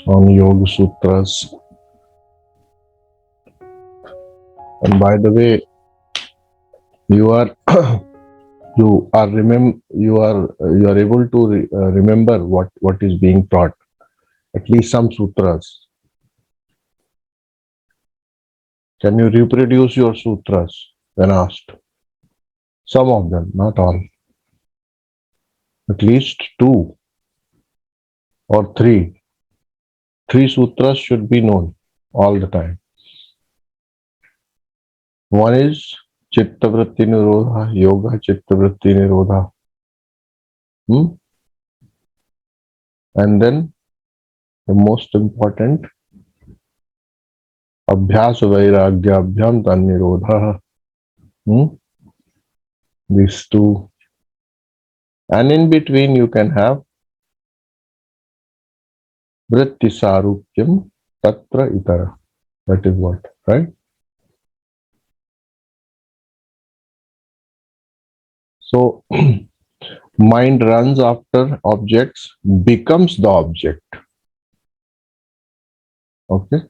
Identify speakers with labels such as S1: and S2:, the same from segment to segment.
S1: on Yoga Sutras. And by the way, you are you are able to remember what is being taught. At least some sutras. Can you reproduce your sutras when asked? Some of them, not all. At least two or three. Three sutras should be known all the time. One is Chitta Vritti Nirodha, Yoga Chitta Vritti Nirodha. And then the most important, Abhyas Vairagya Abhyam Tan Nirodha. These two. And in between you can have Vritti Sarupyam Tatra Itara. That is what, right? So mind runs after objects, becomes the object. Okay?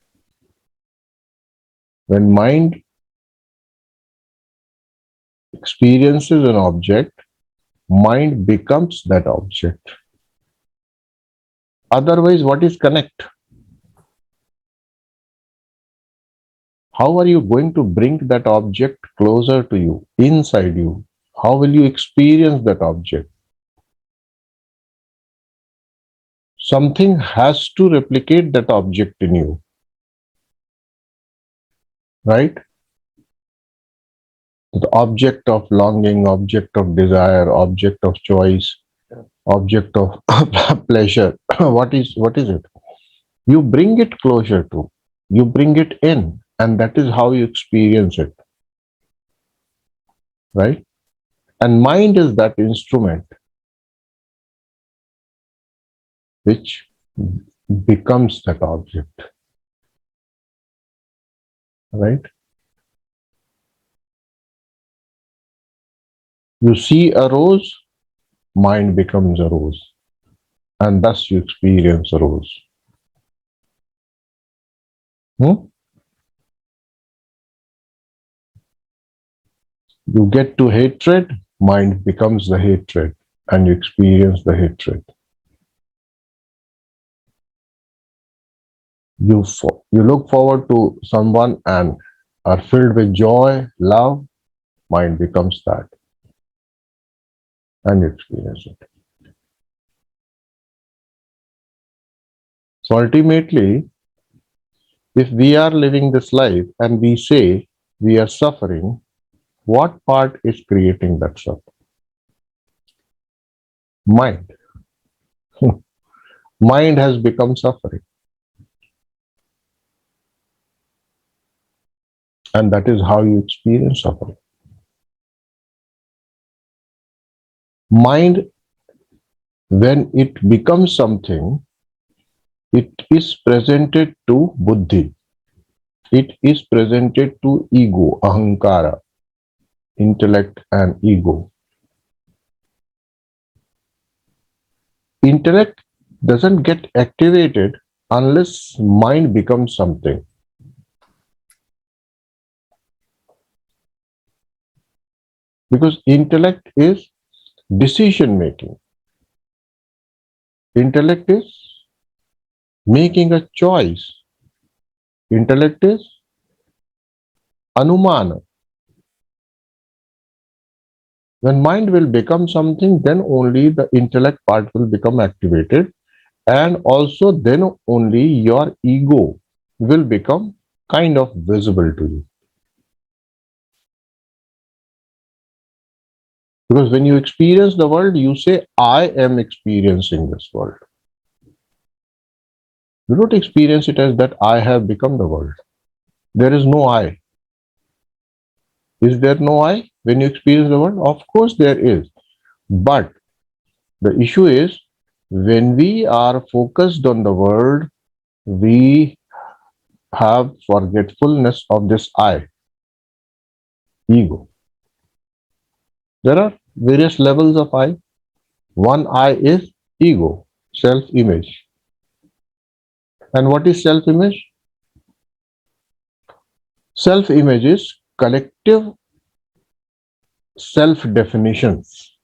S1: When mind experiences an object, mind becomes that object. Otherwise, what is connect? How are you going to bring that object closer to you, inside you? How will you experience that object? Something has to replicate that object in you. Right? The object of longing, object of desire, object of choice, object of pleasure. What is it? You bring it closer to, you bring it in, and that is how you experience it. Right? And mind is that instrument which becomes that object. Right? You see a rose, mind becomes a rose, and thus you experience a rose. You get to hatred, mind becomes the hatred, and you experience the hatred. You look forward to someone and are filled with joy, love, mind becomes that, and you experience it. So ultimately, if we are living this life and we say we are suffering, what part is creating that suffering? Mind. Mind has become suffering. And that is how you experience suffering. Mind, when it becomes something, it is presented to buddhi. It is presented to ego, ahankara, intellect and ego. Intellect doesn't get activated unless mind becomes something. Because intellect is decision making. Intellect is making a choice. Intellect is anumana. When mind will become something, then only the intellect part will become activated, and also then only your ego will become kind of visible to you. Because when you experience the world, you say, I am experiencing this world. You don't experience it as that I have become the world. There is no I. Is there no I when you experience the world? Of course there is. But the issue is, when we are focused on the world, we have forgetfulness of this I, ego. There are various levels of I. One I is ego, self-image. And what is self-image? Self-image is collective self-definitions.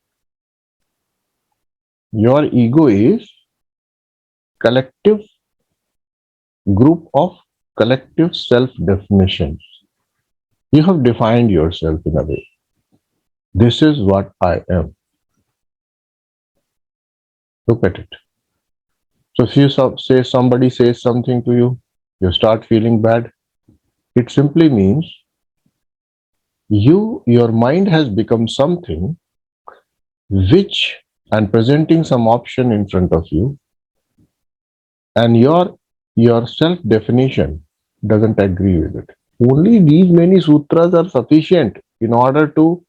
S1: Your ego is collective group of collective self-definitions. You have defined yourself in a way. This is what I am. Look at it. So if you say somebody says something to you, you start feeling bad. It simply means your mind has become something which, and presenting some option in front of you, and your self definition doesn't agree with it. Only these many sutras are sufficient in order to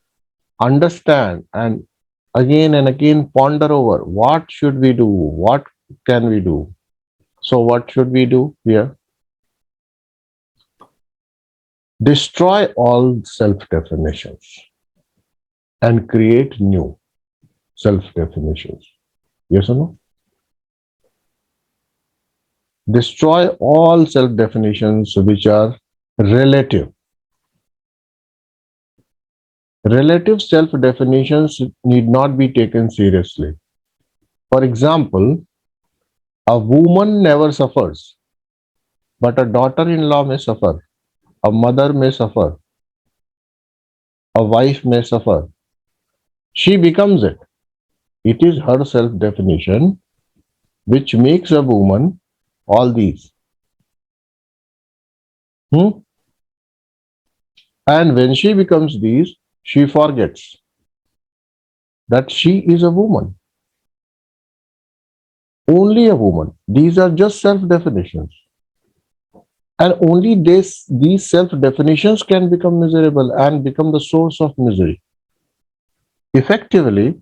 S1: understand and again ponder over what should we do, what can we do. So what should we do here? Destroy all self definitions and create new self definitions. Yes or no? Destroy all self definitions which are relative. Relative self definitions need not be taken seriously. For example, a woman never suffers, but a daughter in law may suffer, a mother may suffer, a wife may suffer. She becomes it. It is her self definition which makes a woman all these. Hmm? And when she becomes these, she forgets that she is a woman. Only a woman. These are just self definitions. And only these self definitions can become miserable and become the source of misery. Effectively,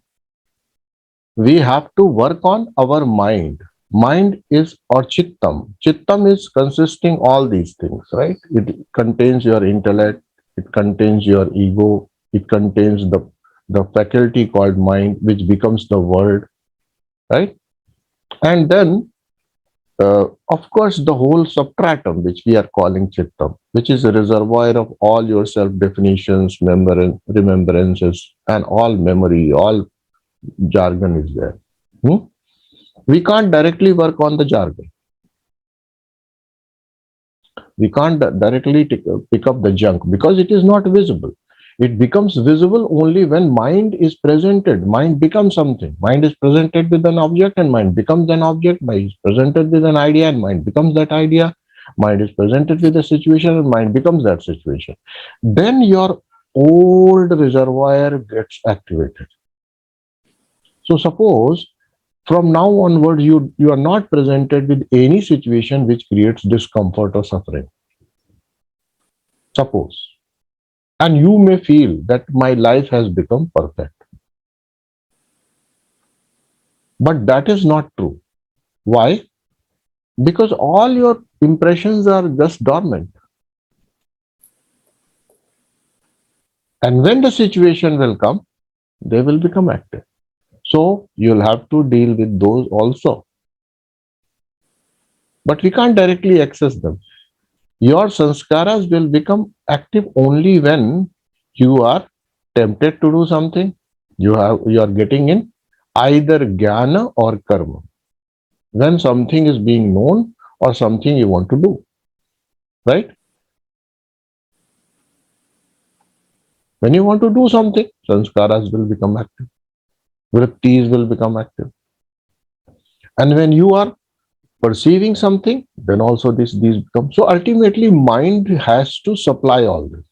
S1: we have to work on our mind. Mind is or chittam. Chittam is consisting all these things, right? It contains your intellect, it contains your ego, it contains the faculty called mind, which becomes the world, right? And then of course, the whole substratum, which we are calling chittam, which is a reservoir of all your self definitions, remembrances, and all memory, all jargon is there. Hmm? We can't directly work on the jargon. We can't directly pick up the junk because it is not visible. It becomes visible only when mind is presented. Mind becomes something. Mind is presented with an object and mind becomes an object. Mind is presented with an idea and mind becomes that idea. Mind is presented with a situation and mind becomes that situation. Then your old reservoir gets activated. So suppose from now onward you are not presented with any situation which creates discomfort or suffering. Suppose. And you may feel that my life has become perfect. But that is not true. Why? Because all your impressions are just dormant. And when the situation will come, they will become active. So you'll have to deal with those also. But we can't directly access them. Your sanskaras will become active only when you are tempted to do something. You are getting in either jnana or karma. When something is being known or something you want to do, right? When you want to do something, sanskaras will become active, vrittis will become active. And when you are perceiving something, then also these become. So ultimately, mind has to supply all this.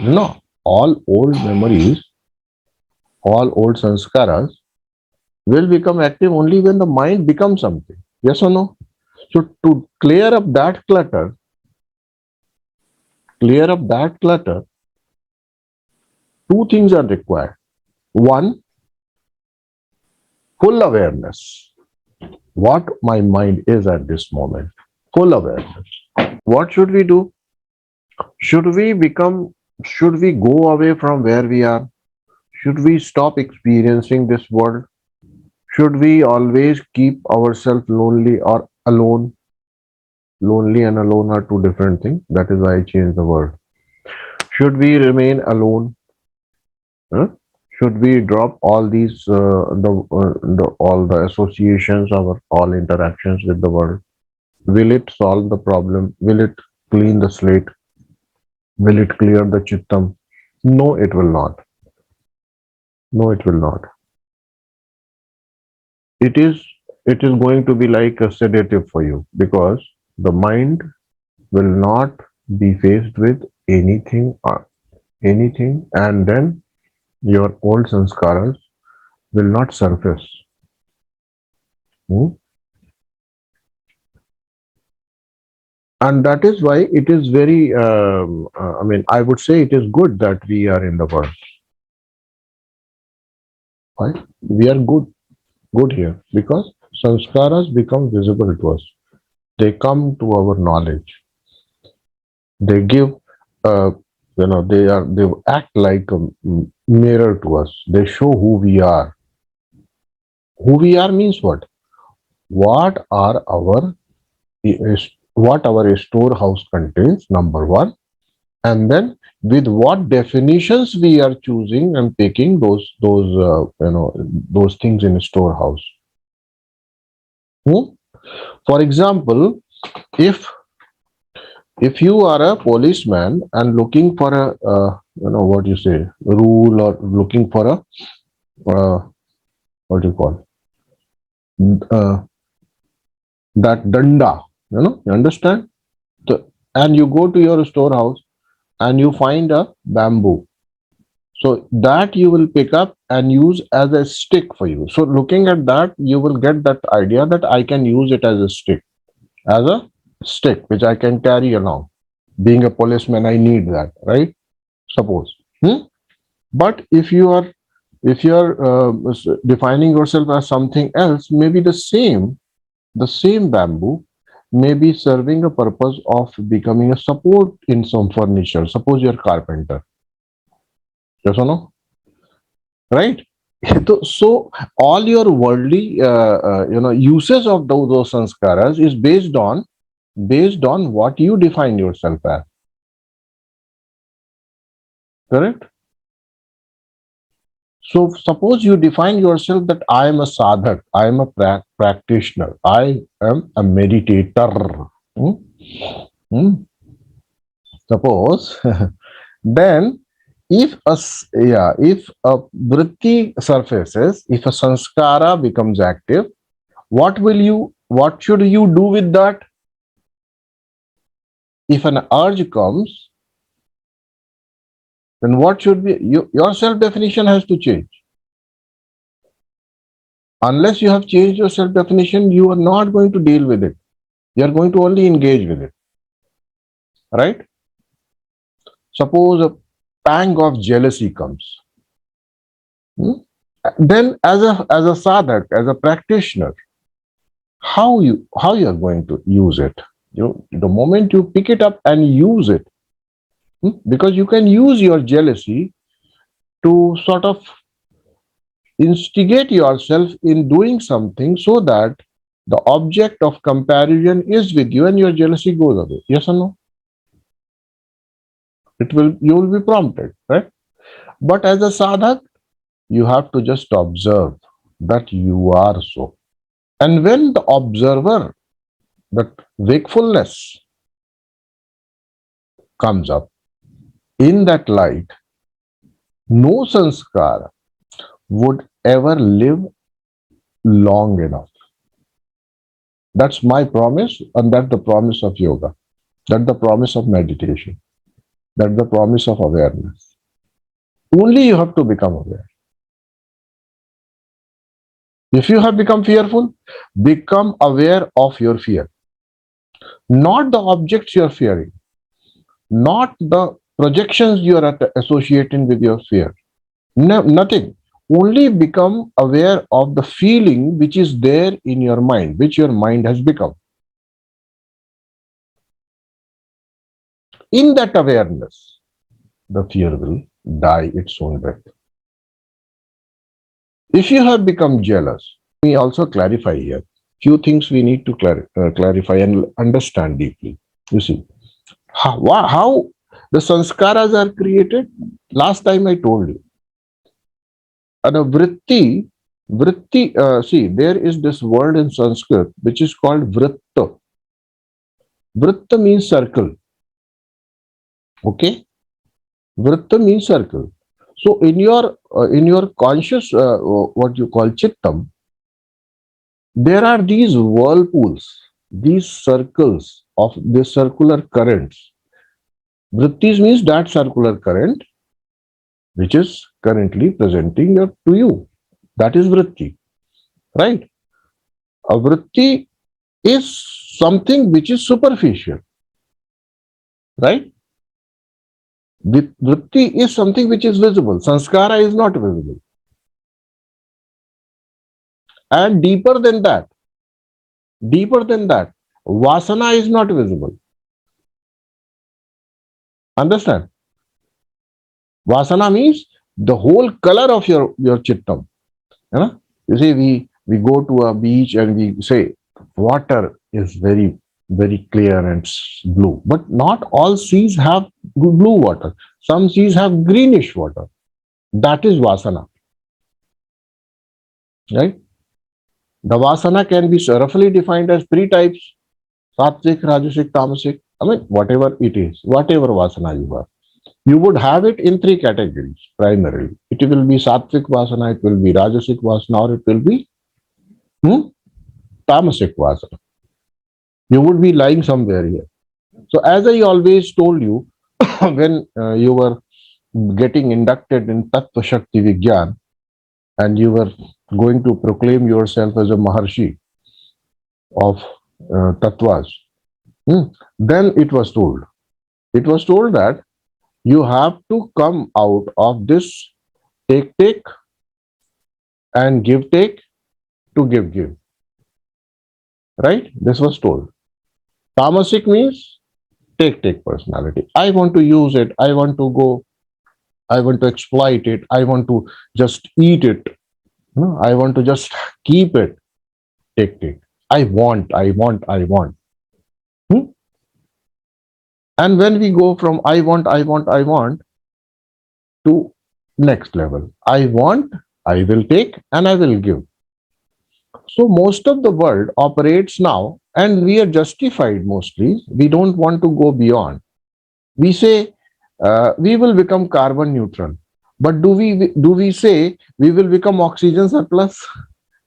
S1: No, all old memories, all old sanskaras will become active only when the mind becomes something. Yes or no? So to clear up that clutter, two things are required. One, full awareness. What my mind is at this moment. Full awareness. What should we do? Should we go away from where we are? Should we stop experiencing this world? Should we always keep ourselves lonely or alone? lonely and alone are two different things. That is why I changed the word. Should we remain alone? Huh? Should we drop all these all the associations or all interactions with the world? Will it solve the problem? Will it clean the slate? Will it clear the chittam? No, it will not. No, it will not. It is it is going to be like a sedative for you, because the mind will not be faced with anything, and then your old sanskaras will not surface. Hmm? And that is why it is very I would say it is good that we are in the world. Right? We are good here because sanskaras become visible to us. They come to our knowledge. They give they act like a mirror to us. They show who we are. Who we are means what? What are our what our storehouse contains, number one, and then with what definitions we are choosing and picking those things in a storehouse. Hmm? For example, if you are a policeman and looking for a what you say rule, or looking for a what do you call uh, that danda, you understand? And you go to your storehouse and you find a bamboo, so that you will pick up and use as a stick for you. So looking at that, you will get that idea that I can use it as a stick which I can carry along. Being a policeman, I need that, right? Suppose. But if you are defining yourself as something else, maybe the same bamboo may be serving a purpose of becoming a support in some furniture. Suppose you're a carpenter. Yes or no? Right? So all your worldly uses of those sanskaras is based on what you define yourself as. Correct? So suppose you define yourself that I am a sadhak, I am a practitioner, I am a meditator. Hmm? Hmm? Suppose then if a vritti surfaces, if a sanskara becomes active, what should you do with that? If an urge comes, then what should be your self definition has to change. Unless you have changed your self definition, you are not going to deal with it. You are going to only engage with it. Right? Suppose a pang of jealousy comes. Then as a sadhak, as a practitioner, how you are going to use it? The moment you pick it up and use it, because you can use your jealousy to sort of instigate yourself in doing something so that the object of comparison is with you and your jealousy goes away. Yes or no? You will be prompted, right? But as a sadhak, you have to just observe that you are so. And when the observer, that wakefulness comes up, in that light, no sanskara would ever live long enough. That's my promise, and that's the promise of yoga. That's the promise of meditation. That's the promise of awareness. Only you have to become aware. If you have become fearful, become aware of your fear. Not the objects you are fearing, not the projections you are associating with your fear. No, nothing. Only become aware of the feeling which is there in your mind, which your mind has become. In that awareness, the fear will die its own death. If you have become jealous, let me also clarify here. few things we need to clarify and understand deeply. You see, how the sanskaras are created. Last time I told you, and a vritti. See, there is this word in Sanskrit which is called vritta. Vritta means circle. Okay, vritta means circle. So in your conscious, what you call chittam, there are these whirlpools, these circles of the circular currents. Vrittis means that circular current which is currently presenting to you. That is vritti, right? A vritti is something which is superficial, right? Vritti is something which is visible. Sanskara is not visible. And deeper than that, vasana is not visible. Understand? Vasana means the whole color of your chittam. You know? You see, we go to a beach and we say water is very, very clear and blue. But not all seas have blue water. Some seas have greenish water. That is vasana, right? The vasana can be roughly defined as three types: sattvic, rajasic, tamasic. I mean, whatever it is, whatever vasana you are, you would have it in three categories primarily. It will be sattvic vasana, it will be rajasic vasana, or it will be tamasic vasana. You would be lying somewhere here. So, as I always told you, when you were getting inducted in Tattva Shakti Vigyan and you were going to proclaim yourself as a Maharshi of Tattvas, then it was told that you have to come out of this take and give take to give, right? This was told. Tamasic means take personality. I want to use it, I want to go, I want to exploit it, I want to just eat it, I want to just keep it. Take. I want. And when we go from I want to next level, I want, I will take, and I will give. So most of the world operates now, and we are justified mostly. We don't want to go beyond. We say we will become carbon neutral, but do we say we will become oxygen surplus?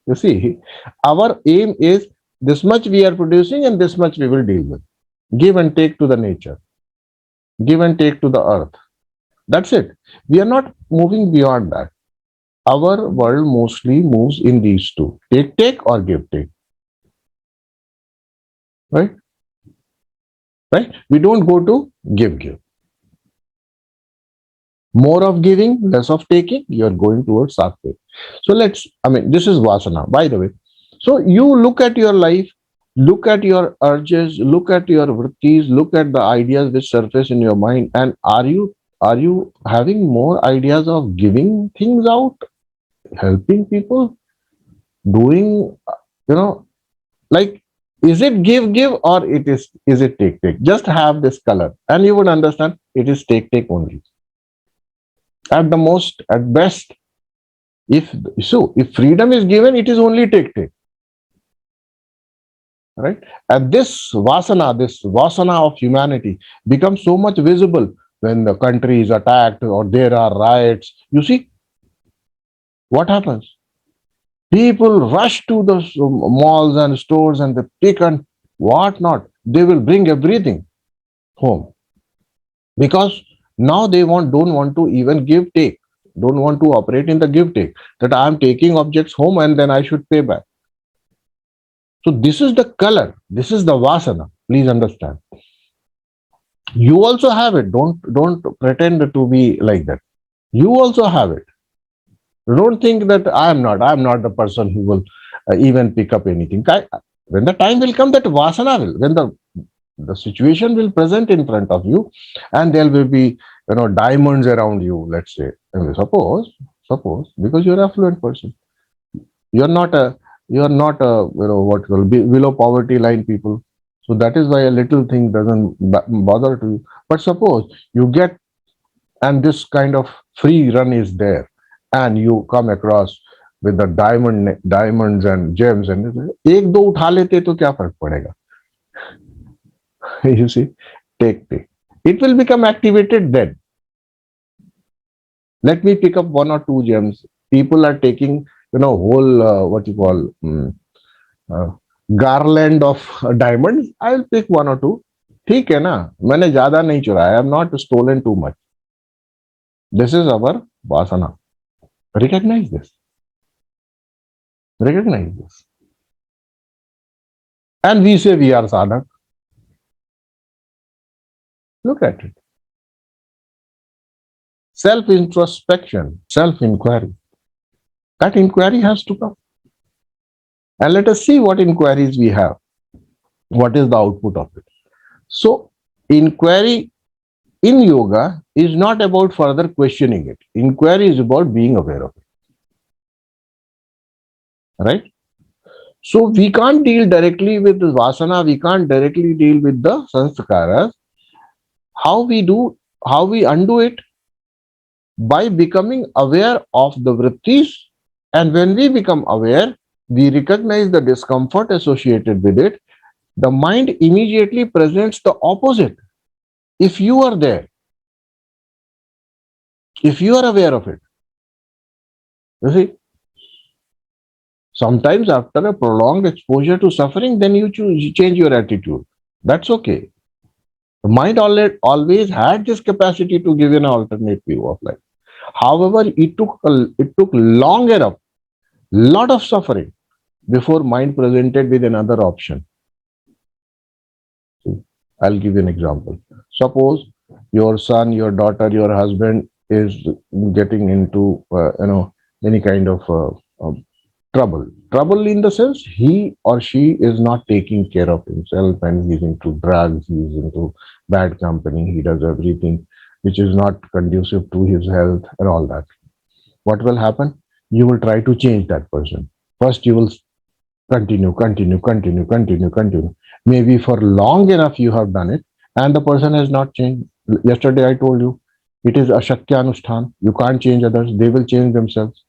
S1: You see, our aim is this much we are producing and this much we will deal with. Give and take to the nature, give and take to the earth. That's it. We are not moving beyond that. Our world mostly moves in these two: take or give take. Right? Right? We don't go to give. More of giving, less of taking, you are going towards sattvic. So this is vasana, by the way. So you look at your life, look at your urges, look at your vrittis, look at the ideas which surface in your mind, and are you having more ideas of giving things out, helping people, doing, like, is it give or is it take? Just have this color and you would understand it is take only. At the most, at best, if freedom is given, it is only take. Right? And this vasana of humanity becomes so much visible when the country is attacked or there are riots. You see, what happens? People rush to the malls and stores and they pick and what not. They will bring everything home because now they don't want to even give take, don't want to operate in the give take, that I am taking objects home and then I should pay back. So this is the color, this is the vasana. Please understand. You also have it. Don't pretend to be like that. You also have it. Don't think that I am not the person who will even pick up anything. When the time will come, that vasana will, when the situation will present in front of you and there will be diamonds around you, let's say, and suppose because you're an affluent person, you're not a You are not what you call below poverty line people. So that is why a little thing doesn't bother to you. But suppose you get, and this kind of free run is there, and you come across with the diamonds and gems, and एक दो उठा लेते तो क्या फर्क पड़ेगा? You see, take. It will become activated then. Let me pick up one or two gems. People are taking, whole what you call uh, garland of diamonds. I will pick one or two. ठीक है ना, मैंने ज्यादा नहीं चुराया. I have not stolen too much. This is our vasana. Recognize this. Recognize this. And we say we are sadhak. Look at it. Self-introspection, self-inquiry. That inquiry has to come. And let us see what inquiries we have. What is the output of it? So, inquiry in yoga is not about further questioning it. Inquiry is about being aware of it. Right? So, we can't deal directly with the vasana, we can't directly deal with the sanskaras. How we undo it? By becoming aware of the vrittis. And when we become aware, we recognize the discomfort associated with it. The mind immediately presents the opposite. If you are there, if you are aware of it, you see, sometimes after a prolonged exposure to suffering, then you change your attitude. That's okay. The mind always had this capacity to give an alternate view of life. However, it took long enough, lot of suffering before mind presented with another option. See, I'll give you an example. Suppose your son, your daughter, your husband is getting into any kind of trouble. Trouble in the sense he or she is not taking care of himself, and he's into drugs, he's into bad company, he does everything which is not conducive to his health and all that. What will happen? You will try to change that person. First, you will continue. Maybe for long enough you have done it, and the person has not changed. Yesterday I told you, it is ashakyanushthan. You can't change others, they will change themselves.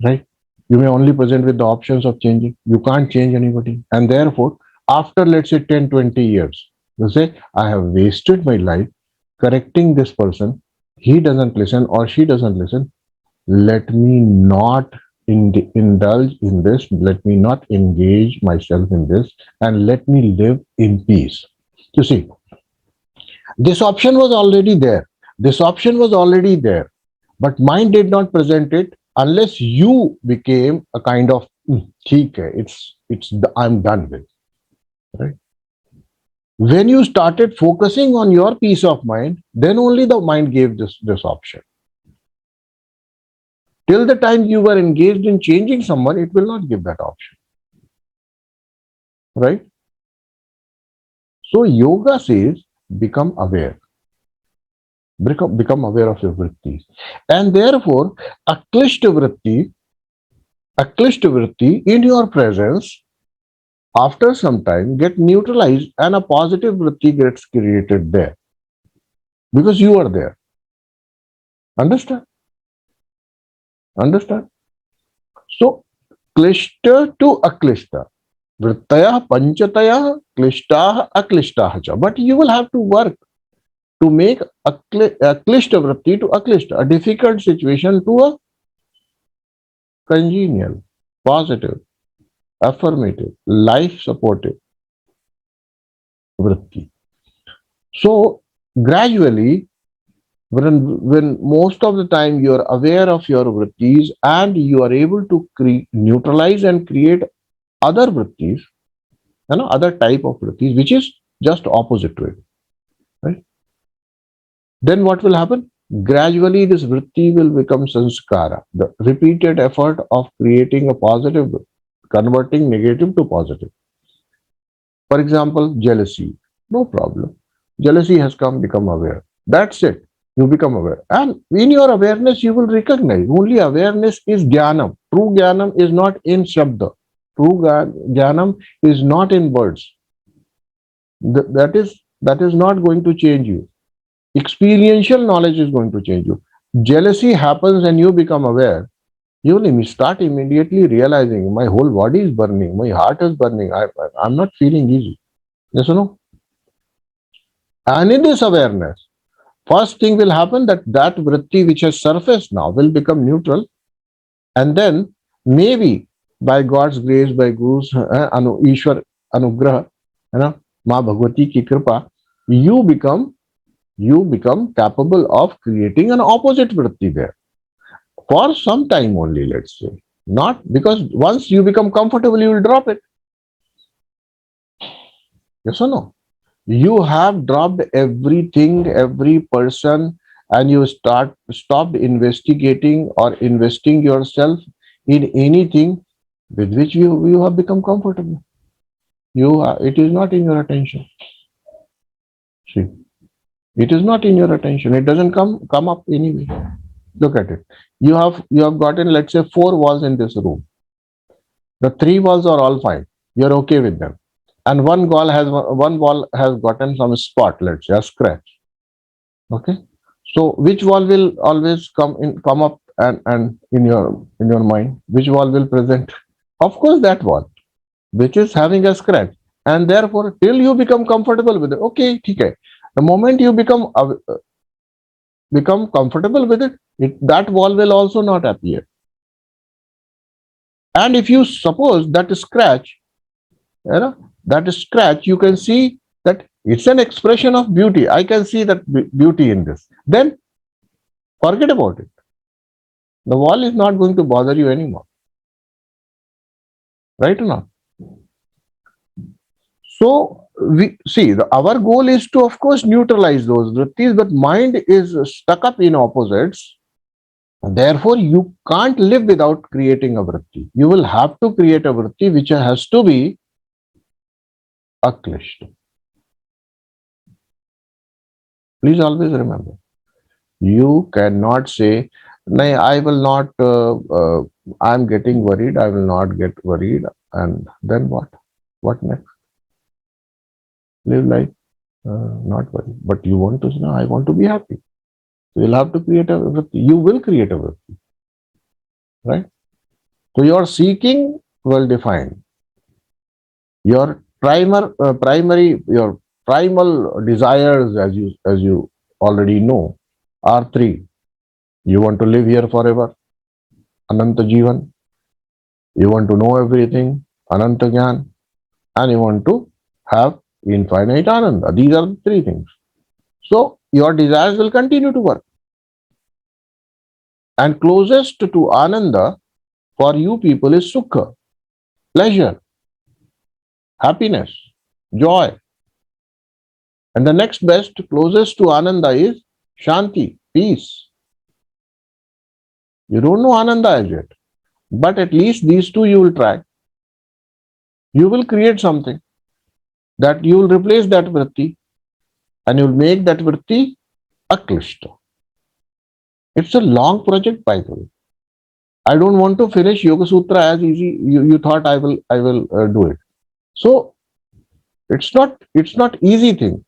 S1: Right? You may only present with the options of changing. You can't change anybody. And therefore, after let's say 10, 20 years, you say, I have wasted my life correcting this person. He doesn't listen or she doesn't listen. Let me not indulge in this. Let me not engage myself in this, and let me live in peace. You see, this option was already there. This option was already there. But mind did not present it unless you became a kind of, I'm done with. Right? When you started focusing on your peace of mind, then only the mind gave this option. Till the time you were engaged in changing someone, it will not give that option. Right? So yoga says, become aware. Become aware of your vrittis. And therefore, a klishta vritti in your presence, after some time, get neutralized, and a positive vritti gets created there. Because you are there. Understand? So, klishta to aklishta. Vrittaya panchataya klishtaha aklishtaha cha. But you will have to work to make a klishta vritti to aklishta, a difficult situation to a congenial, positive, affirmative, life supportive vritti. So gradually, when most of the time you are aware of your vrittis and you are able to neutralize and create other vrittis, other type of vrittis, which is just opposite to it, right? Then what will happen? Gradually, this vritti will become sanskara, the repeated effort of creating a positive, converting negative to positive. For example, jealousy. No problem. Jealousy has come, become aware. That's it. You become aware. And in your awareness, you will recognize. Only awareness is jnanam. True jnanam is not in shabda. true jnanam is not in words. That is not going to change you. Experiential knowledge is going to change you. Jealousy happens and you become aware. You will start immediately realizing my whole body is burning, my heart is burning, I'm not feeling easy. Yes or no? And in this awareness, first thing will happen that vritti which has surfaced now will become neutral, and then maybe by God's grace, by Guru's Ishwar Anugrah, Ma Bhagwati ki kripa, you become capable of creating an opposite vritti there for some time only, let's say. Not because once you become comfortable, you will drop it. Yes or no? You have dropped everything, every person, and you stopped investigating or investing yourself in anything with which you have become comfortable. It is not in your attention. See, it is not in your attention. It doesn't come up anyway. Look at it. You have gotten, let's say, 4 walls in this room. The 3 walls are all fine. You're okay with them. And one wall has gotten some spot, let's say a scratch. Okay. So which wall will always come up and in your mind? Which wall will present? Of course, that wall, which is having a scratch. And therefore, till you become comfortable with it, okay, okay. The moment you become comfortable with that wall will also not appear. And if you suppose that scratch, you can see that it's an expression of beauty. I can see that beauty in this. Then forget about it. The wall is not going to bother you anymore. Right or not? So we see our goal is to, of course, neutralize those vrittis, but mind is stuck up in opposites. Therefore, you can't live without creating a vritti. You will have to create a vritti which has to be aklishta. Please always remember. You cannot say, "No, I will not. I'm getting worried. I will not get worried." And then what? What next? Live life, not worried. But you want to say, "No, I want to be happy." So you'll have to create a vritti. You will create a vritti, right? So your seeking well defined. Your your primal desires, as you already know, are 3. You want to live here forever, Ananta Jivan. You want to know everything, Ananta Jnana. And you want to have infinite Ananda. These are the 3 things. So your desires will continue to work. And closest to Ananda for you people is Sukha, pleasure, happiness, joy. And the next best, closest to Ananda is Shanti, peace. You don't know Ananda as yet, but at least these 2 you will try. You will create something that you will replace that vritti and you will make that vritti aklishta. It's a long project, by the way. I don't want to finish Yoga Sutra as easy. You thought I will do it. So it's not easy thing.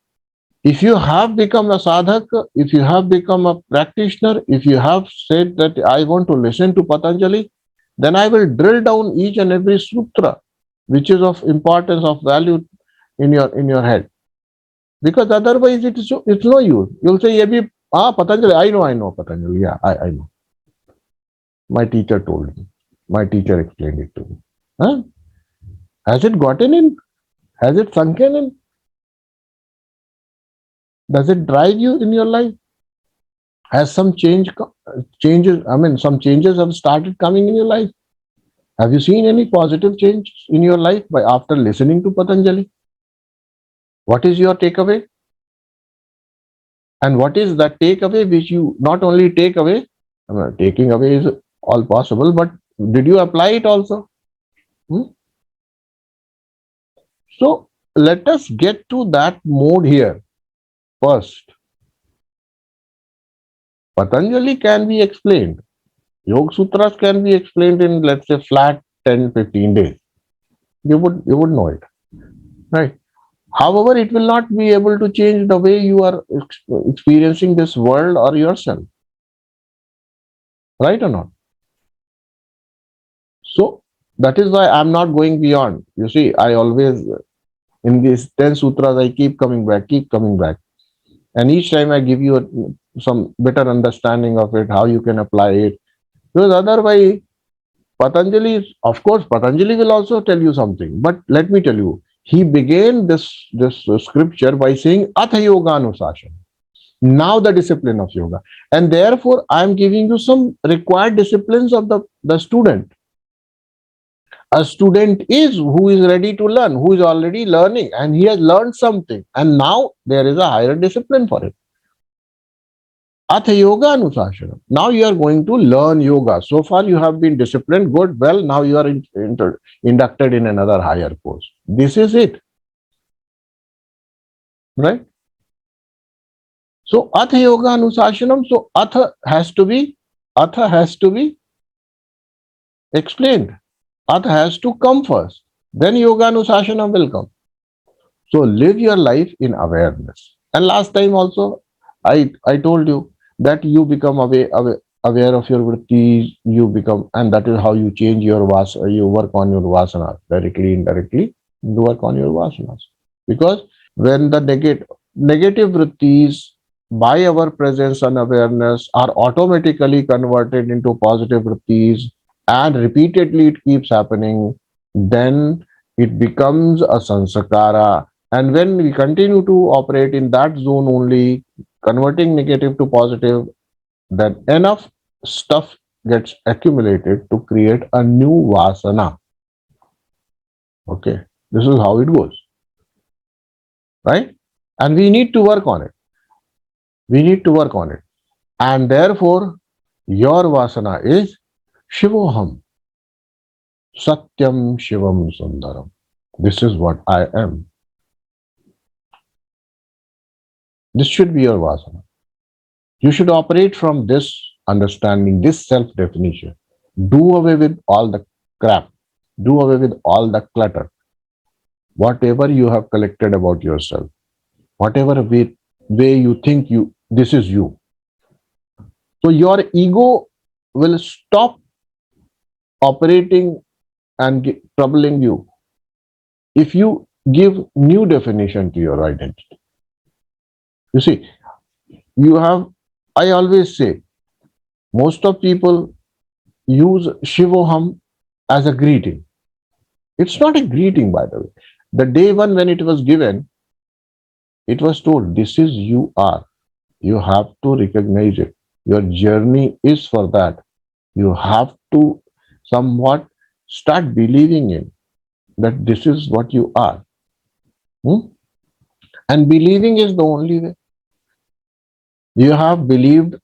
S1: If you have become a sadhak, if you have become a practitioner, if you have said that I want to listen to Patanjali, then I will drill down each and every sutra which is of importance, of value in your head. Because otherwise it's no use. You'll say, Patanjali, I know Patanjali. Yeah, I know. My teacher told me. My teacher explained it to me. Huh? Has it gotten in? Has it sunken in? Does it drive you in your life? Has some changes? Some changes have started coming in your life. Have you seen any positive change in your life after listening to Patanjali? What is your takeaway? And what is that takeaway which you not only take away? Taking away is all possible, but did you apply it also? So let us get to that mode here first. Patanjali can be explained. Yoga Sutras can be explained in, let's say, flat 10-15 days. You would know it, right? However, it will not be able to change the way you are experiencing this world or yourself, right or not? So that is why I'm not going beyond. You see, I always in these 10 sutras I keep coming back, and each time I give you some better understanding of it, how you can apply it. Because otherwise, of course, Patanjali will also tell you something. But let me tell you, he began this scripture by saying Atha Yoga Anusasana. Now the discipline of yoga, and therefore I am giving you some required disciplines of the student. A student is who is ready to learn, who is already learning, and he has learned something, and now there is a higher discipline for it. Atha yoga anusasana. Now you are going to learn yoga. So far you have been disciplined, good, well, now you are inducted in another higher course. This is it, right? So atha yoga anusasanam. So atha has to be explained. Atha has to come first. Then yoga anusasanam will come. So live your life in awareness. And last time also, I told you that you become aware of your vrittis, you become, and that is how you change your you work on your vasanas, directly, indirectly, you work on your vasanas. Because when the negative vrittis by our presence and awareness are automatically converted into positive vrittis, and repeatedly it keeps happening, then it becomes a sanskara. And when we continue to operate in that zone only, converting negative to positive, then enough stuff gets accumulated to create a new vasana. Okay, this is how it goes, right? And we need to work on it. We need to work on it. And therefore, your vasana is Shivoham, Satyam Shivam Sundaram. This is what I am. This should be your vasana. You should operate from this understanding, this self definition. Do away with all the crap, do away with all the clutter, whatever you have collected about yourself, whatever way you think this is you. So your ego will stop operating and troubling you if you give new definition to your identity. You see, I always say, most of people use Shivoham as a greeting. It's not a greeting, by the way. The day one when it was given, it was told, this is you are. You have to recognize it. Your journey is for that. You have to somewhat start believing in that this is what you are. And believing is the only way. You have believed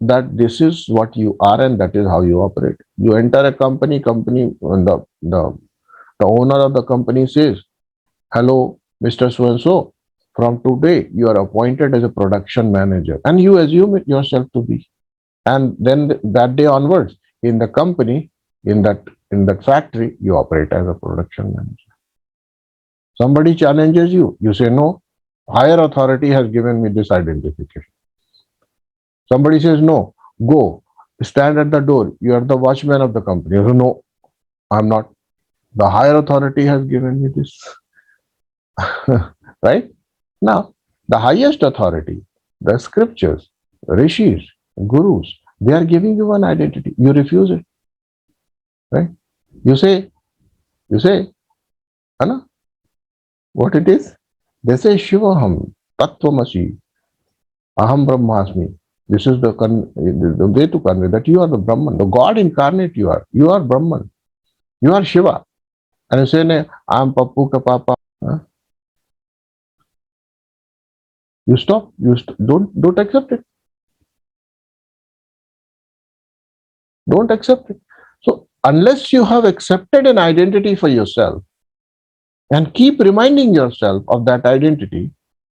S1: that this is what you are and that is how you operate. You enter a company, and the owner of the company says, hello, Mr. So-and-so, from today you are appointed as a production manager, and you assume it yourself to be. And then that day onwards, in the company, in that factory, you operate as a production manager. Somebody challenges you, you say, no, higher authority has given me this identification. Somebody says, no, go, stand at the door, you are the watchman of the company. You say, no, I'm not. The higher authority has given me this. Right? Now, the highest authority, the scriptures, rishis, gurus, they are giving you one identity. You refuse it. Right? You say, Anna, what it is? They say Shivaham, Tattvamasi, Aham Brahmasmi. This is the way to convey that you are the Brahman, the God incarnate you are. You are Brahman. You are Shiva. And you say, I am Pappu ka Papa. Huh? You stop. Don't accept it. Don't accept it. So unless you have accepted an identity for yourself and keep reminding yourself of that identity,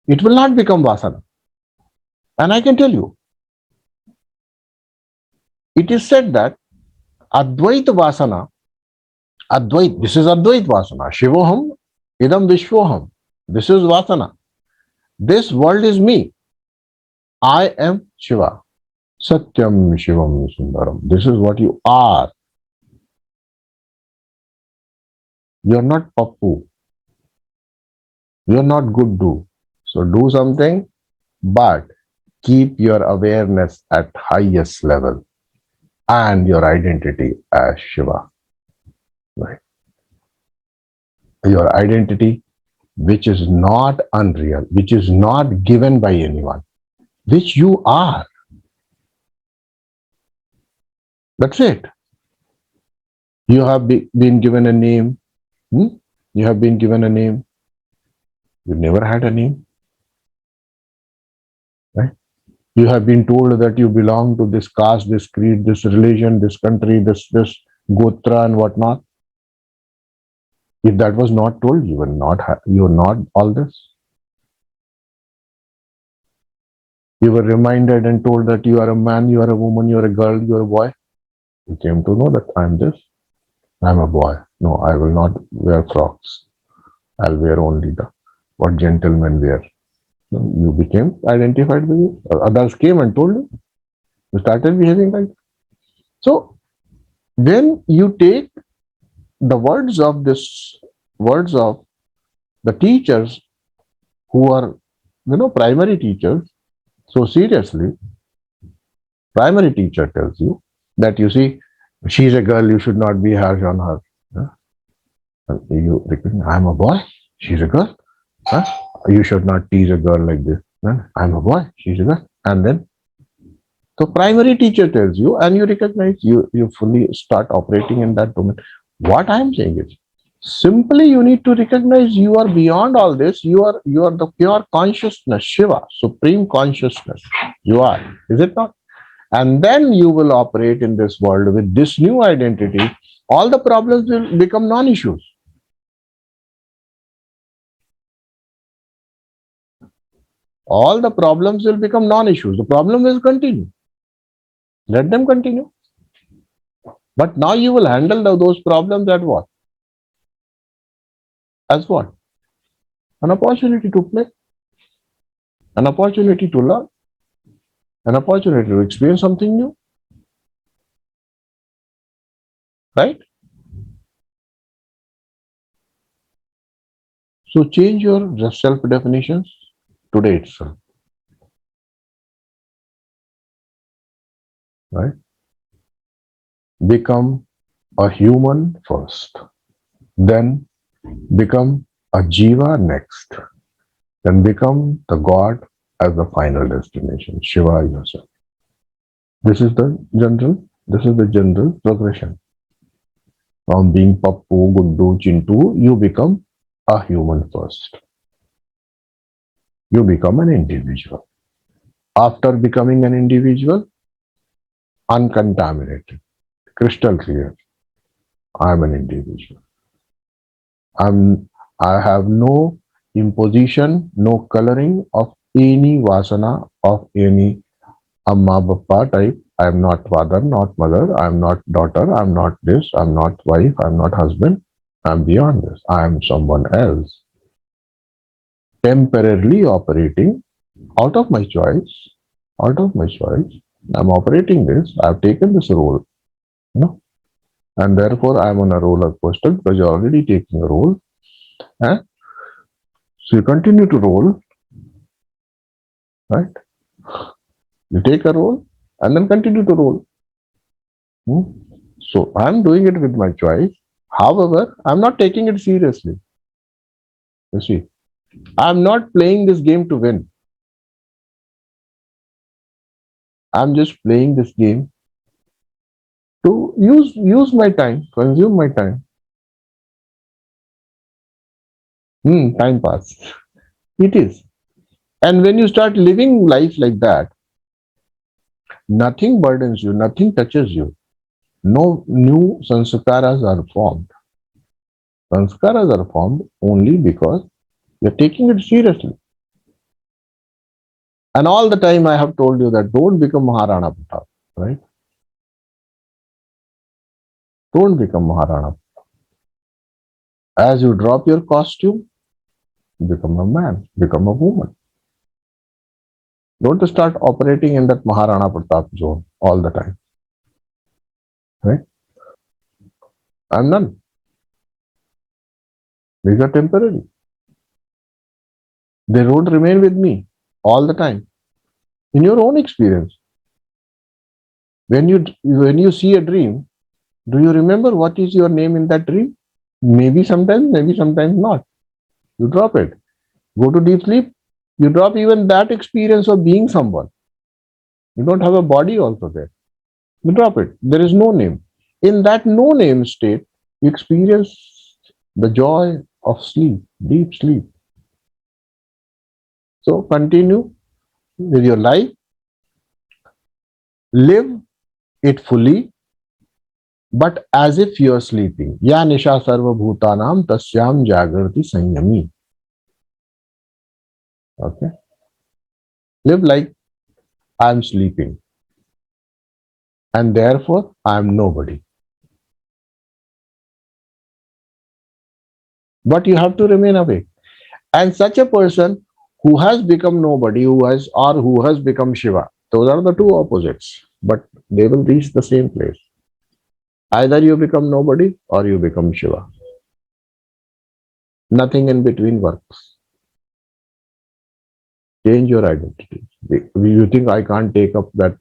S1: it will not become vasana. And I can tell you, it is said that Advaita Vasana Advait, this is Advait Vasana. Shivoham, Idam Vishwoham. This is Vasana. This world is me. I am Shiva. Satyam Shivam Sundaram. This is what you are. You're not Pappu. You're not Guddu. So do something, but keep your awareness at highest level and your identity as Shiva. Right? Your identity, which is not unreal, which is not given by anyone, which you are. That's it. You have been given a name. You have been given a name. You never had a name. Right? You have been told that you belong to this caste, this creed, this religion, this country, this gotra and whatnot. If that was not told, you are not all this. You were reminded and told that you are a man, you are a woman, you are a girl, you are a boy. You came to know that I am this. I am a boy. No, I will not wear frocks. I'll wear only what gentlemen wear. You became identified with it. Others came and told you. You started behaving like that. So when you take the words of the teachers who are, primary teachers, so seriously, primary teacher tells you that, you see, she's a girl, you should not be harsh on her. You repeat, I'm a boy, she's a girl. You should not tease a girl like this. I'm a boy, she's a girl. And then, so primary teacher tells you, and you recognize, you fully start operating in that domain. What I'm saying is, simply you need to recognize you are beyond all this. You are the pure consciousness, Shiva, supreme consciousness. You are, is it not? And then you will operate in this world with this new identity. All the problems will become non-issues. All the problems will become non-issues. The problem will continue. Let them continue. But now you will handle those problems at what? As what? An opportunity to play, an opportunity to learn, an opportunity to experience something new. Right? So change your self-definitions today itself. Right? Become a human first. Then become a Jiva next. Then become the God as the final destination, Shiva yourself. This is the general progression. From being Pappu, Guddu, Chintu, you become a human first. You become an individual. After becoming an individual, uncontaminated, crystal clear, I am an individual. I have no imposition, no coloring of any vasana of any Amma Bappa type. I am not father, not mother, I am not daughter, I am not this, I am not wife, I am not husband. I am beyond this. I am someone else. Temporarily operating out of my choice. I am operating this. I have taken this role. And therefore I am on a roller coaster because you are already taking a role. So you continue to roll, right? You take a role and then continue to roll. So I'm doing it with my choice. However, I'm not taking it seriously. You see, I'm not playing this game to win. I'm just playing this game to use my time, consume my time. Time pass. It is. And when you start living life like that, nothing burdens you, nothing touches you. No new sanskaras are formed. Sanskaras are formed only because you're taking it seriously. And all the time I have told you that don't become Maharana Pratap, right? Don't become Maharana. As you drop your costume, become a man, become a woman. Don't start operating in that Maharana Pratap zone all the time. Right? I'm none. These are temporary. They don't remain with me all the time. In your own experience, when you see a dream, do you remember what is your name in that dream? Maybe sometimes not. You drop it. Go to deep sleep. You drop even that experience of being someone. You don't have a body also there. You drop it. There is no name. In that no name state, you experience the joy of sleep, deep sleep. So continue with your life. Live it fully, but as if you are sleeping. Ya nisha sarva bhutanam tasyam jagrati sanyami. Okay. Live like I am sleeping, and therefore I am nobody. But you have to remain awake. And such a person who has become nobody, who has become Shiva, those are the two opposites, but they will reach the same place. Either you become nobody or you become Shiva. Nothing in between works. Change your identity. You think I can't take up that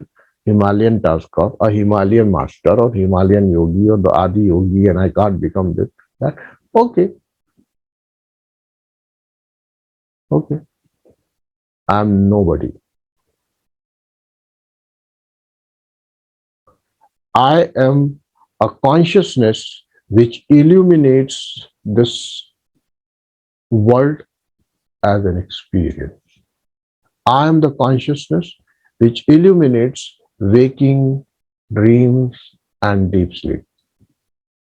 S1: Himalayan task of a Himalayan master or Himalayan yogi or the Adi yogi and I can't become this, that. Okay. Okay. I'm nobody. I am a consciousness which illuminates this world as an experience. I am the consciousness which illuminates waking, dreams, and deep sleep.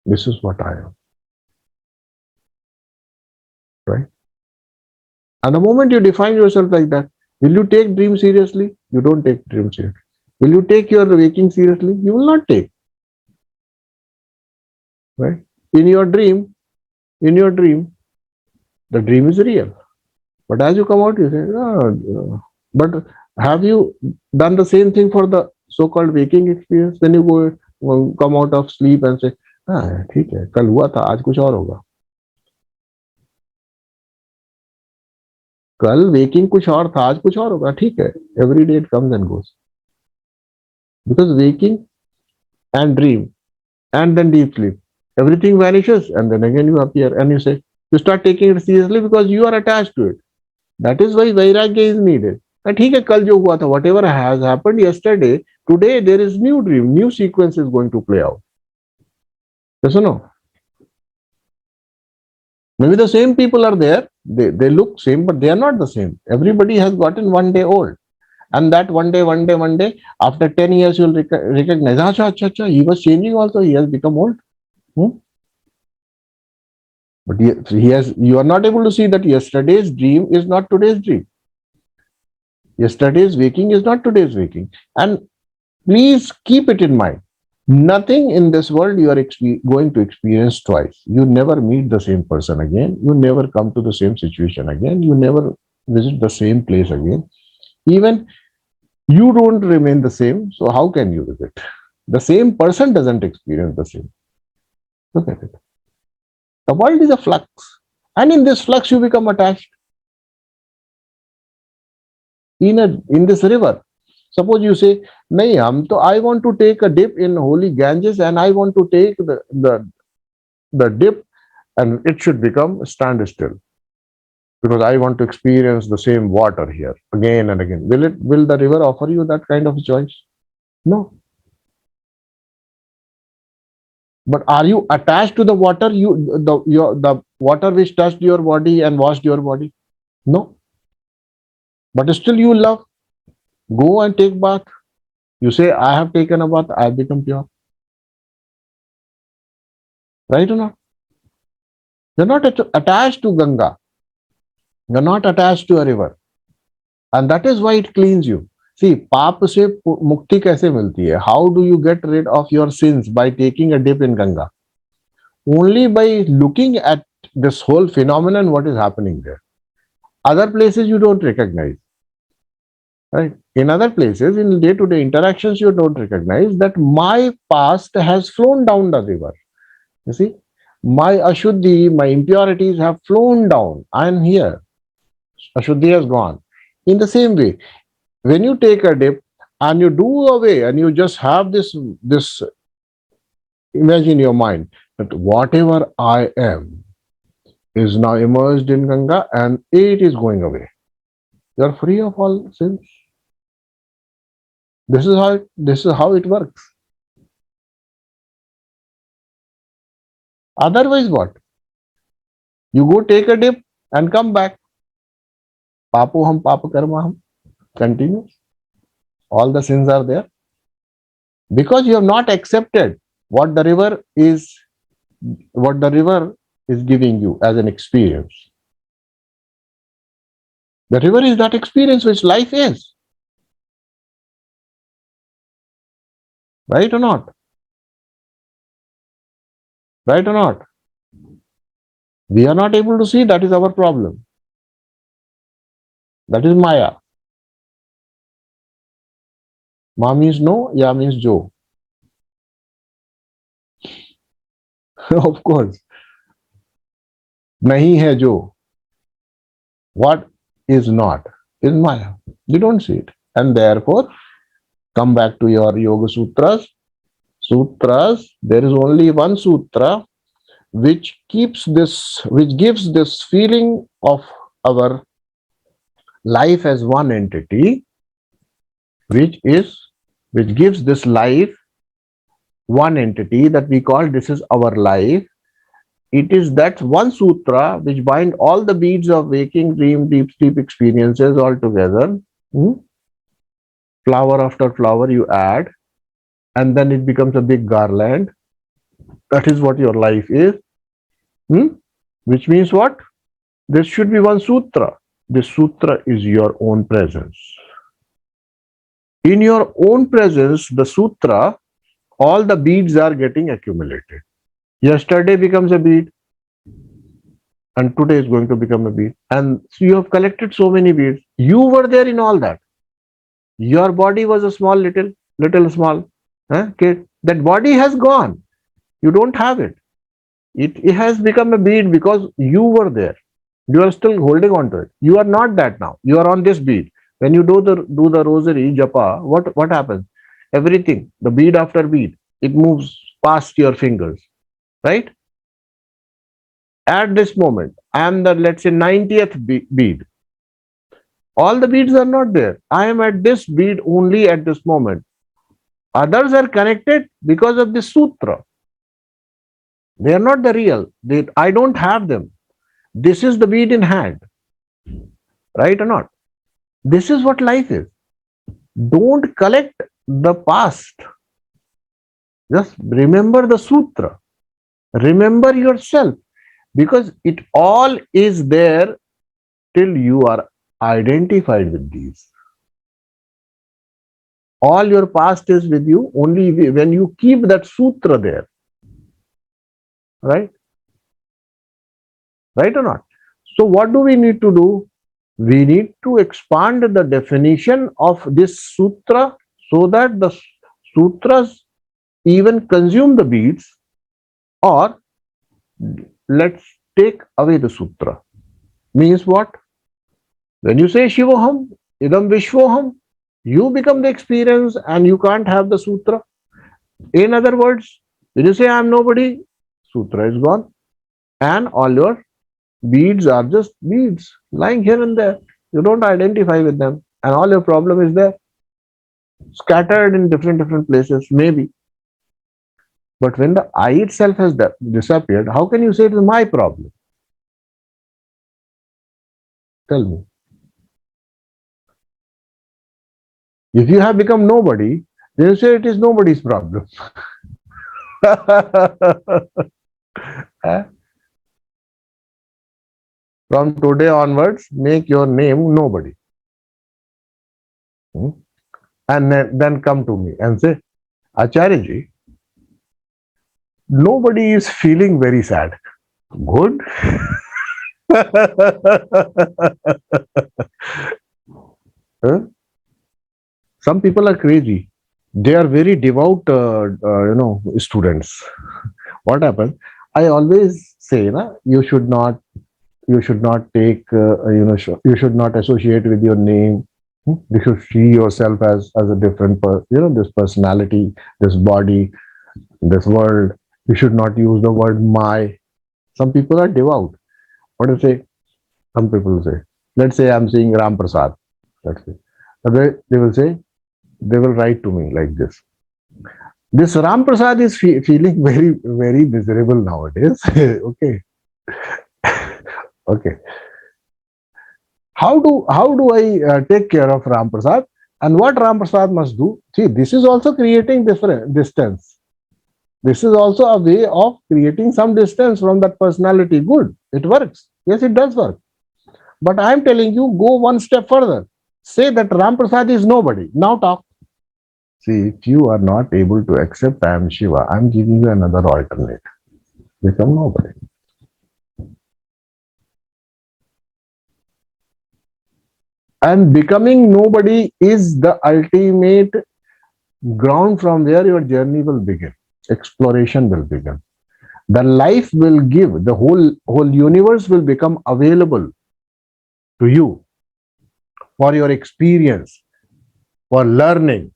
S1: This is what I am. Right? And the moment you define yourself like that, will you take dreams seriously? You don't take dreams seriously. Will you take your waking seriously? You will not take. Right? In your dream, the dream is real. But as you come out, you say, oh. But have you done the same thing for the so-called waking experience? Then you go come out of sleep and say, ठीक है, कल हुआ था, आज कुछ और होगा. कल waking कुछ और था, आज कुछ और होगा, ठीक है. Every day it comes and goes. Because waking and dream and then deep sleep, everything vanishes and then again you appear and you say, you start taking it seriously because you are attached to it. That is why vairagya is needed. And ठीक है, कल जो हुआ था, whatever has happened yesterday, today there is new dream, new sequence is going to play out. Yes or no? Maybe the same people are there, they look same, but they are not the same. Everybody has gotten one day old. And that one day, after 10 years, you'll recognize, acha, he was changing also, he has become old. But you are not able to see that yesterday's dream is not today's dream. Yesterday's waking is not today's waking. And please keep it in mind. Nothing in this world you are going to experience twice. You never meet the same person again. You never come to the same situation again. You never visit the same place again. Even you don't remain the same. So how can you visit? The same person doesn't experience the same. Look at it. The world is a flux. And in this flux, you become attached. In this river, suppose you say, I want to take a dip in holy Ganges and I want to take the dip and it should become standstill because I want to experience the same water here again and again. Will the river offer you that kind of choice? No. But are you attached to the water? The water which touched your body and washed your body? No. But still you love. Go and take bath. You say, I have taken a bath, I have become pure. Right or not? You're not attached to Ganga. You're not attached to a river. And that is why it cleans you. See, पाप से मुक्ति कैसे मिलती है? How do you get rid of your sins by taking a dip in Ganga? Only by looking at this whole phenomenon, what is happening there. Other places you don't recognize, right? In other places, in day-to-day interactions, you don't recognize that my past has flown down the river. You see, my ashuddhi, my impurities have flown down. I am here. Ashuddhi has gone. In the same way, when you take a dip and you do away and you just have this imagine in your mind that whatever I am is now immersed in Ganga and it is going away. You are free of all sins. This is how it works. Otherwise, what? You go take a dip and come back. Papoham papakarmaham continues. All the sins are there because you have not accepted what the river is giving you as an experience. The river is that experience which life is. Right or not? Right or not? We are not able to see, that is our problem. That is Maya. Ma means no, Ya means Jo. Of course. Nahi hai jo. What is not is Maya. You don't see it. And therefore, come back to your Yoga Sutras. Sutras, there is only one sutra which gives this feeling of our life as one entity, which gives this life one entity that we call this is our life. It is that one sutra which bind all the beads of waking, dream, deep sleep experiences all together. Flower after flower you add, and then it becomes a big garland. That is what your life is. Which means what? There should be one sutra. This sutra is your own presence. In your own presence, the sutra, all the beads are getting accumulated. Yesterday becomes a bead, and today is going to become a bead. And so you have collected so many beads. You were there in all that. Your body was a small, little small kid. That body has gone. You don't have it. It has become a bead because you were there. You are still holding on to it. You are not that now. You are on this bead. When you do the rosary, japa, what happens? Everything, the bead after bead, it moves past your fingers, right? At this moment, I am the, let's say, 90th bead. All the beads are not there. I am at this bead only at this moment. Others are connected because of this sutra. They are not the real. I don't have them. This is the bead in hand. Right or not? This is what life is. Don't collect the past. Just remember the sutra. Remember yourself. Because it all is there till you are identified with these. All your past is with you only when you keep that sutra there. Right? Right or not? So what do we need to do? We need to expand the definition of this sutra so that the sutras even consume the beads, or let's take away the sutra. Means what? When you say Shivoham, Idam Vishwoham, you become the experience and you can't have the sutra. In other words, when you say I am nobody, sutra is gone. And all your beads are just beads lying here and there. You don't identify with them. And all your problem is there. Scattered in different places, maybe. But when the I itself has disappeared, how can you say it is my problem? Tell me. If you have become nobody, then you say it is nobody's problem. From today onwards, make your name nobody. And then come to me and say, Acharya ji, nobody is feeling very sad. Good. Huh? Some people are crazy. They are very devout, students. What happens? I always say, na, you should not take, you should not associate with your name. You should see yourself as a different, this personality, this body, this world. You should not use the word my. Some people are devout. What do you say? Some people say, let's say I'm saying Ram Prasad. Let's say. They will say, they will write to me like this. This Ram Prasad is feeling very, very miserable nowadays. Okay. Okay. How do I take care of Ram Prasad? And what Ram Prasad must do? See, this is also creating different distance. This is also a way of creating some distance from that personality. Good. It works. Yes, it does work. But I'm telling you, go one step further. Say that Ram Prasad is nobody. Now talk. See, if you are not able to accept I am Shiva, I'm giving you another alternate. Become nobody. And becoming nobody is the ultimate ground from where your journey will begin. Exploration will begin. The life will give, the whole universe will become available to you for your experience, for learning,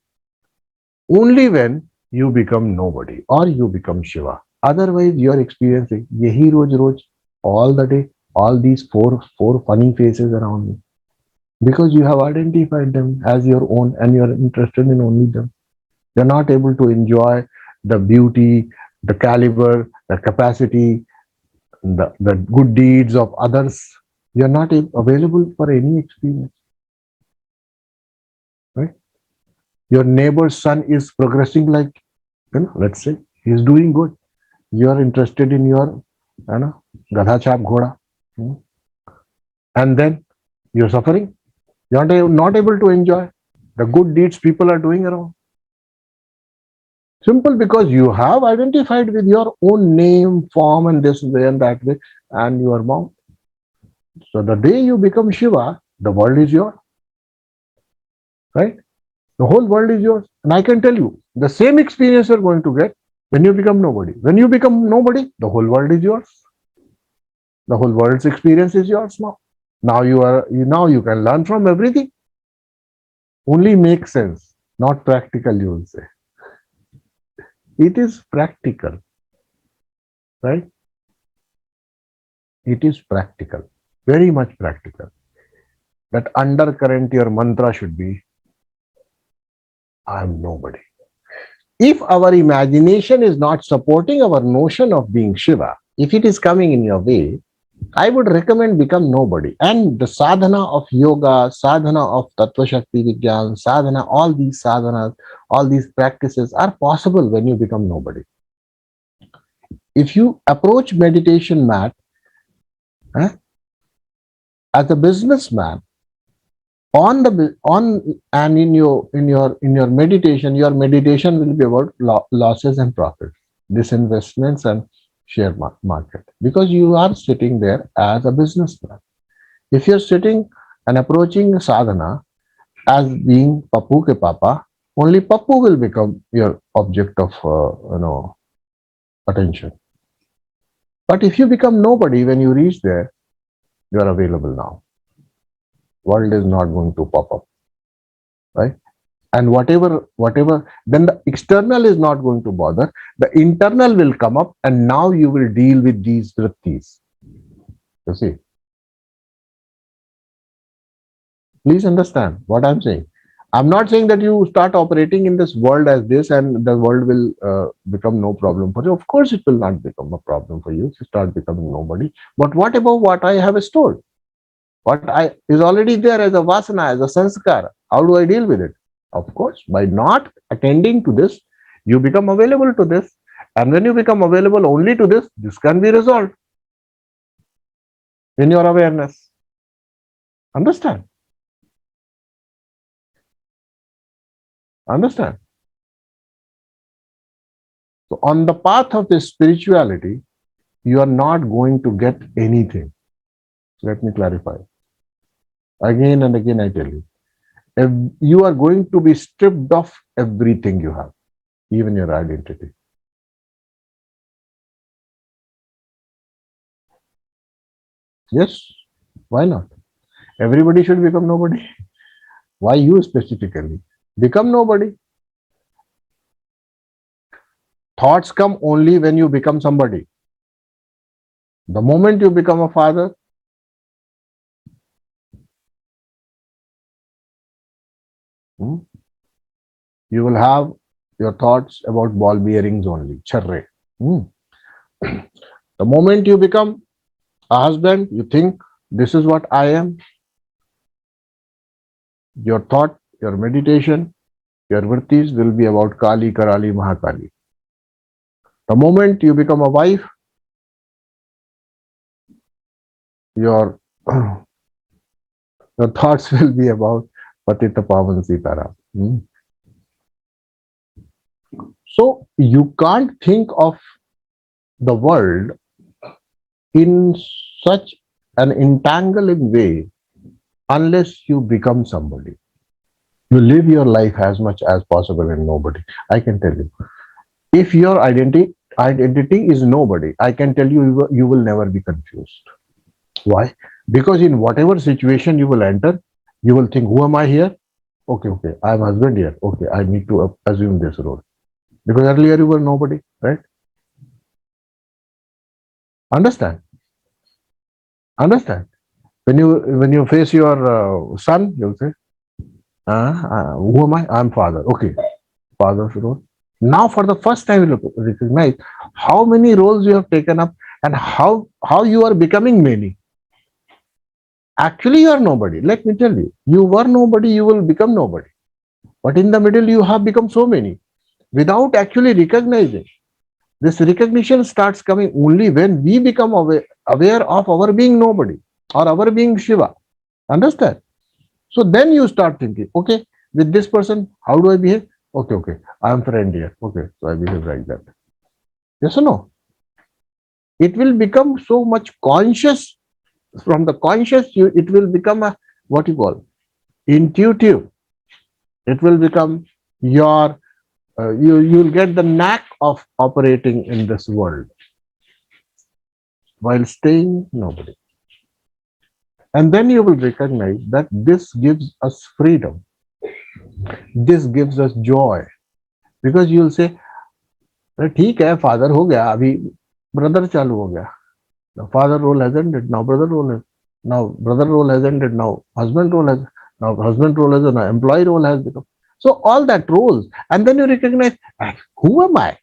S1: only when you become nobody or you become Shiva. Otherwise, you're experiencing yehi roj all the day, all these four funny faces around me. Because you have identified them as your own and you're interested in only them. You're not able to enjoy the beauty, the caliber, the capacity, the good deeds of others. You're not available for any experience, right? Your neighbor's son is progressing like, let's say he's doing good. You're interested in your, gadha chap ghoda. Hmm? And then you're suffering. You're not able to enjoy the good deeds people are doing around. Simple, because you have identified with your own name, form, and this way and that way, and you are bound. So the day you become Shiva, the world is yours, right? The whole world is yours. And I can tell you, the same experience you're going to get when you become nobody. When you become nobody, the whole world is yours. The whole world's experience is yours now. Now you can learn from everything. Only makes sense, not practical, you will say. It is practical, right? It is practical, very much practical. That undercurrent, your mantra should be, I am nobody. If our imagination is not supporting our notion of being Shiva, if it is coming in your way, I would recommend become nobody. And the sadhana of yoga, sadhana of Tattva Shakti Vigyan, sadhana, all these sadhanas, all these practices are possible when you become nobody. If you approach meditation mat as a businessman, on and in your meditation will be about losses and profits, disinvestments and share market, because you are sitting there as a businessman. If you're sitting and approaching sadhana as being Papu ke Papa, only Papu will become your object of attention. But if you become nobody when you reach there, you are available now. World is not going to pop up, right? And whatever, then the external is not going to bother. The internal will come up, and now you will deal with these vrittis. You see, please understand what I'm saying. I'm not saying that you start operating in this world as this and the world will become no problem for you. Of course, it will not become a problem for you if you start becoming nobody. But what about what I have stored? What I is already there as a vasana, as a sanskara. How do I deal with it? Of course, by not attending to this, you become available to this. And when you become available only to this can be resolved in your awareness. Understand? Understand? So on the path of this spirituality, you are not going to get anything. Let me clarify. Again and again, I tell you, if you are going to be stripped of everything you have, even your identity. Yes, why not? Everybody should become nobody. Why you specifically? Become nobody. Thoughts come only when you become somebody. The moment you become a father, hmm, you will have your thoughts about ball bearings only. Charre. Hmm. The moment you become a husband, you think this is what I am. Your thought, your meditation, your vrittis will be about Kali, Karali, Mahakali. The moment you become a wife, your your thoughts will be about Patita Pavan Sitaram. Hmm. So you can't think of the world in such an entangling way unless you become somebody. You live your life as much as possible in nobody. I can tell you. If your identity is nobody, I can tell you you will never be confused. Why? Because in whatever situation you will enter, you will think, who am I here? Okay, okay, I'm husband here. Okay, I need to assume this role. Because earlier you were nobody, right? Understand? Understand? When you face your son, you'll say, who am I? I'm father. Okay, father's role. Now, for the first time, you recognize how many roles you have taken up and how you are becoming many. Actually, you are nobody. Let me tell you, you were nobody, you will become nobody. But in the middle, you have become so many without actually recognizing. This recognition starts coming only when we become aware of our being nobody or our being Shiva. Understand? So then you start thinking, okay, with this person, how do I behave? Okay, okay, I am friend here. Okay, so I behave like that. Yes or no? It will become so much conscious. From the conscious, it will become a what you call intuitive. It will become your you'll get the knack of operating in this world while staying nobody. And then you will recognize that this gives us freedom. This gives us joy. Because you'll say, "अरे ठीक है, father हो गया, अभी brother चालू हो गया. The father role has ended. Now brother role is now brother role has ended. Now husband role has now husband role has now employee role has become. So all that roles, and then you recognize, who am I?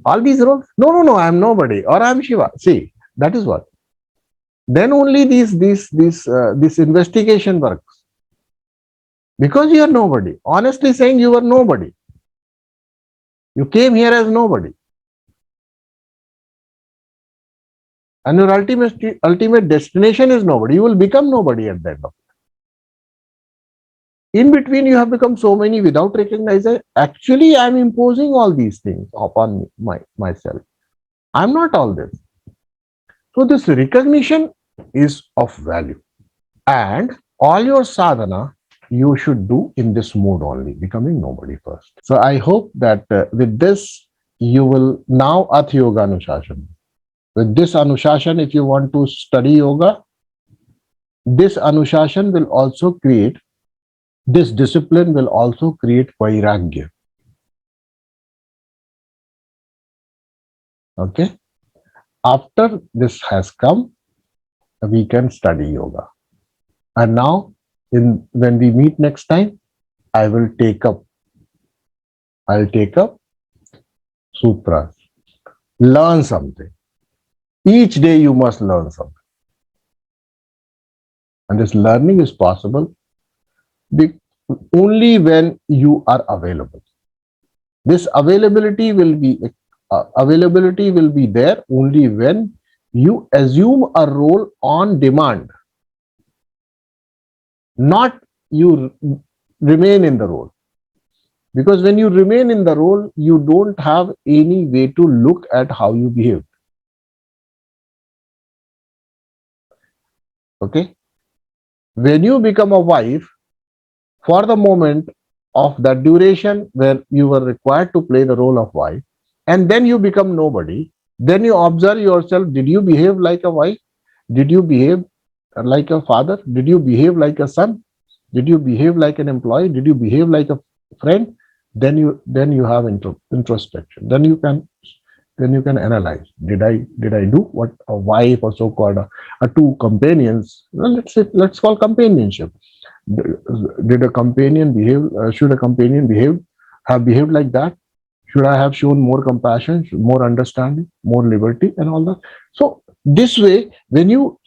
S1: All these roles? No, no, no. I'm nobody, or I'm Shiva. See, that is what. Then only this investigation works because you are nobody. Honestly saying, you are nobody. You came here as nobody, and your ultimate destination is nobody. You will become nobody at the end of it. In between, you have become so many without recognizing. Actually, I'm imposing all these things upon myself. I'm not all this. So this recognition is of value. And all your sadhana you should do in this mode only, becoming nobody first. So I hope that with this, you will now Ath Yoga Anushasana. With this Anushasana, if you want to study yoga, this Anushasana will also create, this discipline will also create Vairagya. Okay? After this has come, we can study yoga. And now, when we meet next time, I'll take up sutras. Learn something. Each day you must learn something. And this learning is possible only when you are available. This availability will be there only when you assume a role on demand, not you remain in the role. Because when you remain in the role, you don't have any way to look at how you behave. Okay. When you become a wife, for the moment of that duration where you were required to play the role of wife, and then you become nobody, then you observe yourself. Did you behave like a wife? Did you behave like a father? Did you behave like a son? Did you behave like an employee? Did you behave like a friend? Then you have introspection. Then you can analyze. Did I do what a wife or so called a two companions? Well, let's call companionship. Did a companion behave? Should a companion have behaved like that? Should I have shown more compassion, more understanding, more liberty, and all that? So this way, when you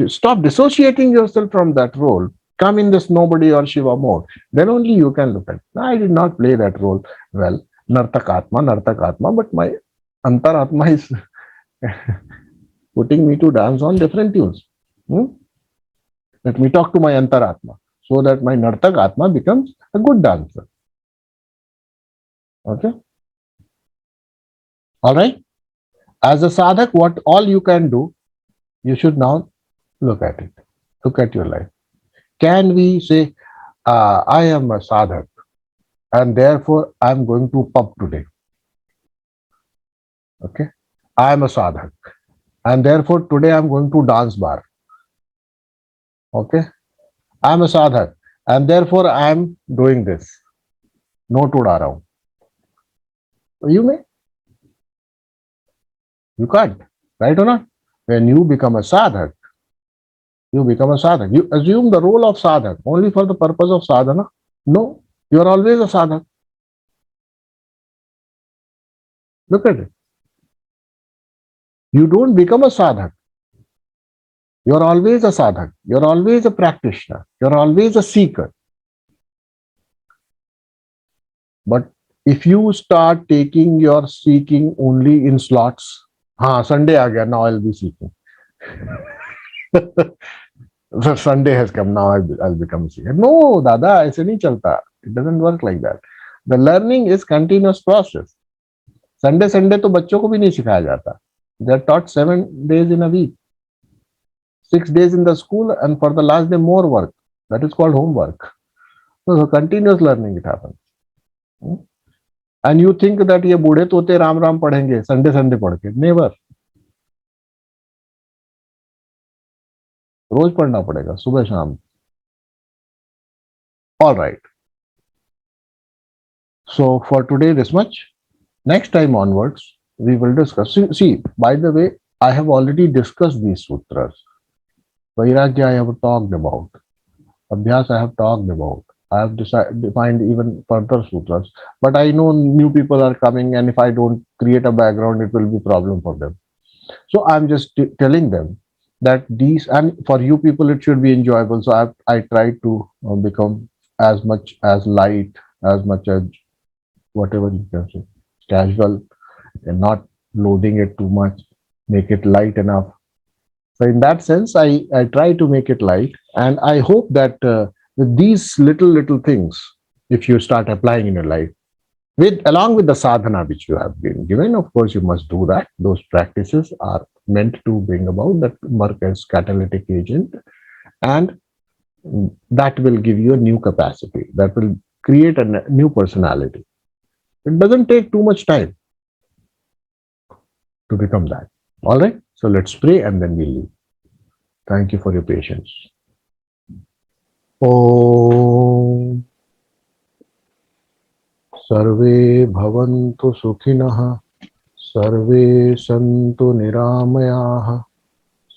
S1: stop dissociating yourself from that role, come in this nobody or Shiva mode, then only you can look at. I did not play that role well. Nartakatma, but my Antaratma is putting me to dance on different tunes. Hmm? Let me talk to my Antaratma so that my Nartakatma becomes a good dancer. Okay? All right? As a sadhak, what all you can do, you should now look at it. Look at your life. Can we say, I am a sadhak and therefore I am going to pub today? Okay? I am a sadhak and therefore today I am going to dance bar. Okay? I am a sadhak and therefore I am doing this. No toda raha hu. You may. You can't. Right or not? When you become a sadhak, you become a sadhak. You assume the role of sadhak only for the purpose of sadhana. No, you are always a sadhak. Look at it. You don't become a sadhak. You are always a sadhak. You are always a practitioner. You are always a seeker. But if you start taking your seeking only in slots, Sunday aa gaya, now I'll be seeking. So Sunday has come, now I'll become a seeker. No, Dada, aise nahi chalta. It doesn't work like that. The learning is continuous process. Sunday तो बच्चों को भी नहीं सिखाया जाता. They are taught 7 days in a week, 6 days in the school, and for the last day more work. That is called homework. So continuous learning it happens. And you think that ये बूढ़े तोते राम राम पढ़ेंगे Sunday पढ़ के? Never. रोज पढ़ना पड़ेगा, सुबह शाम. All right. So for today, this much. Next time onwards, we will discuss. See, by the way, I have already discussed these sutras. Vairagya I have talked about. Abhyas I have talked about. I have defined even further sutras. But I know new people are coming, and if I don't create a background, it will be a problem for them. So I'm just telling them that these, and for you people, it should be enjoyable. So I try to become as much as light, as much as whatever you can say, casual, and not loading it too much, make it light enough. So in that sense, I try to make it light, and I hope that with these little things, if you start applying in your life, along with the sadhana which you have been given, of course you must do that. Those practices are meant to bring about that work as catalytic agent, and that will give you a new capacity, that will create a new personality. It doesn't take too much time to become that. All right, so let's pray and then we'll leave. Thank you for your patience. Om Sarve bhavantu sukhinah, sarve santu niramayaah,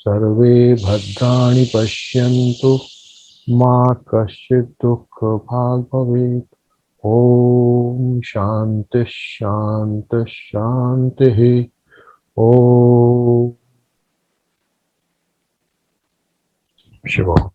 S1: sarve bhadrani pashyantu, ma kaschit dukha bhag bhavet. Om Shanti Shanti Shanti. Om Shiva.